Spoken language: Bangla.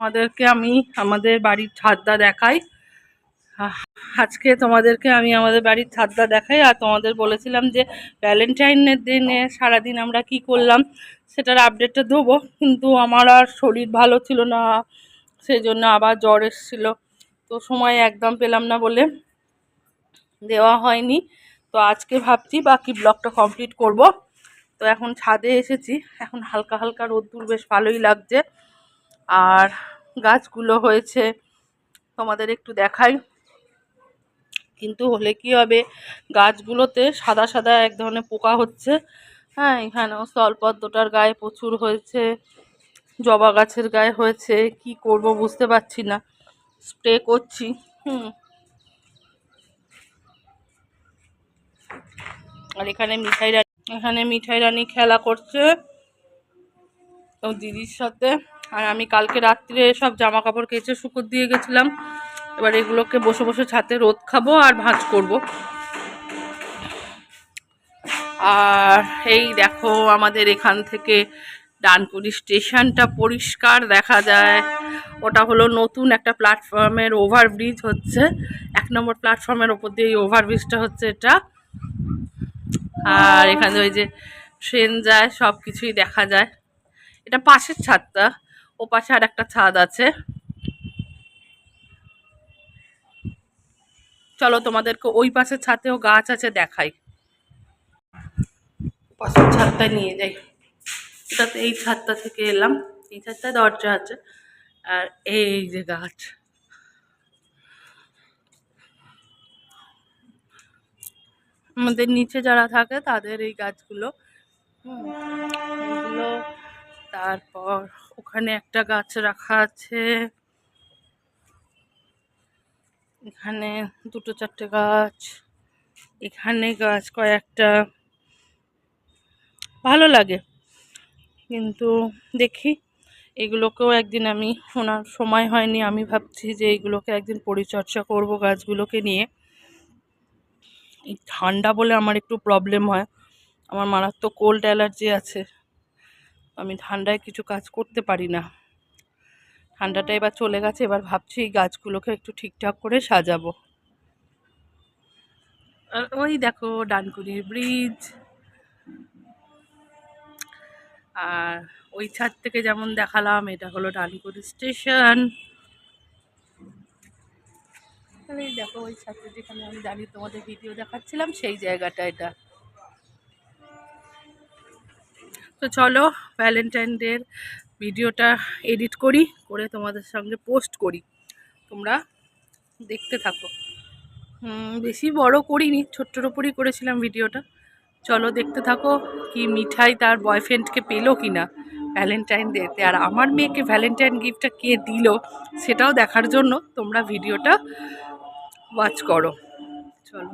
তোমাদেরকে আমি আমাদের বাড়ির ছাদটা দেখাই। আজকে তোমাদেরকে আমি আমাদের বাড়ির ছাদটা দেখাই। আর তোমাদের বলেছিলাম যে ভ্যালেন্টাইনের দিনে সারাদিন আমরা কি করলাম সেটার আপডেটটা দেবো, কিন্তু আমার আর শরীর ভালো ছিল না, সেই জন্য আবার জ্বর এসেছিলো, তো সময় একদম পেলাম না বলে দেওয়া হয়নি। তো আজকে ভাবছি বাকি ব্লগটা কমপ্লিট করব। তো এখন ছাদে এসেছি, এখন হালকা হালকা রোদ্দুর, বেশ ভালোই লাগছে। আর গাছগুলো হয়েছে তোমাদের একটু দেখাই, কিন্তু হলে কি হবে, গাছগুলোতে সাদা সাদা এক ধরনের পোকা হচ্ছে। হ্যাঁ, এখানেও স্থলপদ্মটার গায়ে প্রচুর হয়েছে, জবা গাছের গায়ে হয়েছে, কি করব বুঝতে পারছি না, স্প্রে করছি। আর এখানে মিঠাই রানী খেলা করছে ও দিদির সাথে। আর আমি কালকে রাত্রে সব জামা কাপড় কেচে শুকোর দিয়ে গেছিলাম, এবার এগুলোকে বসে বসে ছাদে রোদ খাবো আর ভাঁজ করব। আর এই দেখো আমাদের এখান থেকে ডানকুনি স্টেশনটা পরিষ্কার দেখা যায়। ওটা হলো নতুন একটা প্ল্যাটফর্মের ওভারব্রিজ হচ্ছে, 1 নম্বর প্ল্যাটফর্মের ওপর দিয়ে এই ওভারব্রিজটা হচ্ছে এটা। আর এখানে ওই যে ট্রেন যায়, সব কিছুই দেখা যায়। এটা পাশের ছাদটা, ও পাশে আর একটা ছাদ আছে। চলো তোমাদেরকে ওই পাশের ছাদেও গাছ আছে দেখাই, পাশের ছাদটা নিয়ে যাই। এটাতে এই ছাদটা থেকে এলাম, এই ছাদটা দরজা আছে, আর এই যে গাছ। আমাদের নিচে যারা থাকে তাদের এই গাছগুলো, এগুলো। তারপর ওখানে একটা গাছ রাখা আছে, এখানে 2-4টে গাছ, এখানে গাছ কয়েকটা, ভালো লাগে। কিন্তু দেখি এগুলোকেও একদিন, আমি ওনার সময় হয়নি, আমি ভাবছি যে এইগুলোকে একদিন পরিচর্যা করব গাছগুলোকে নিয়ে। এই ঠান্ডা বলে আমার একটু প্রবলেম হয়, আমার মারাত্মক কোল্ড অ্যালার্জি আছে, আমি ঠান্ডায় কিছু কাজ করতে পারি না। ঠান্ডাটা এবার চলে গেছে, এবার ভাবছি এই গাছগুলোকে একটু ঠিকঠাক করে সাজাবো। আর ওই দেখো ডানকুনির ব্রিজ। আর ওই ছাদ থেকে যেমন দেখালাম, এটা হলো ডানকুনি স্টেশন। এই দেখো ওই ছাদে যেখানে আমি দাঁড়িয়ে তোমাদের ভিডিও দেখাচ্ছিলাম, সেই জায়গাটা এটা। তো চলো ভ্যালেন্টাইন ডের ভিডিওটা এডিট করি, করে তোমাদের সঙ্গে পোস্ট করি, তোমরা দেখতে থাকো। বেশি বড় করিনি, ছোট্টর ওপরই করেছিলাম ভিডিওটা। চলো দেখতে থাকো কি মিঠাই তার বয়ফ্রেন্ডকে পেলো কি না ভ্যালেন্টাইন ডেতে, আর আমার মেয়েকে ভ্যালেন্টাইন গিফটটা কে দিল সেটাও দেখার জন্য তোমরা ভিডিওটা ওয়াচ করো। চলো।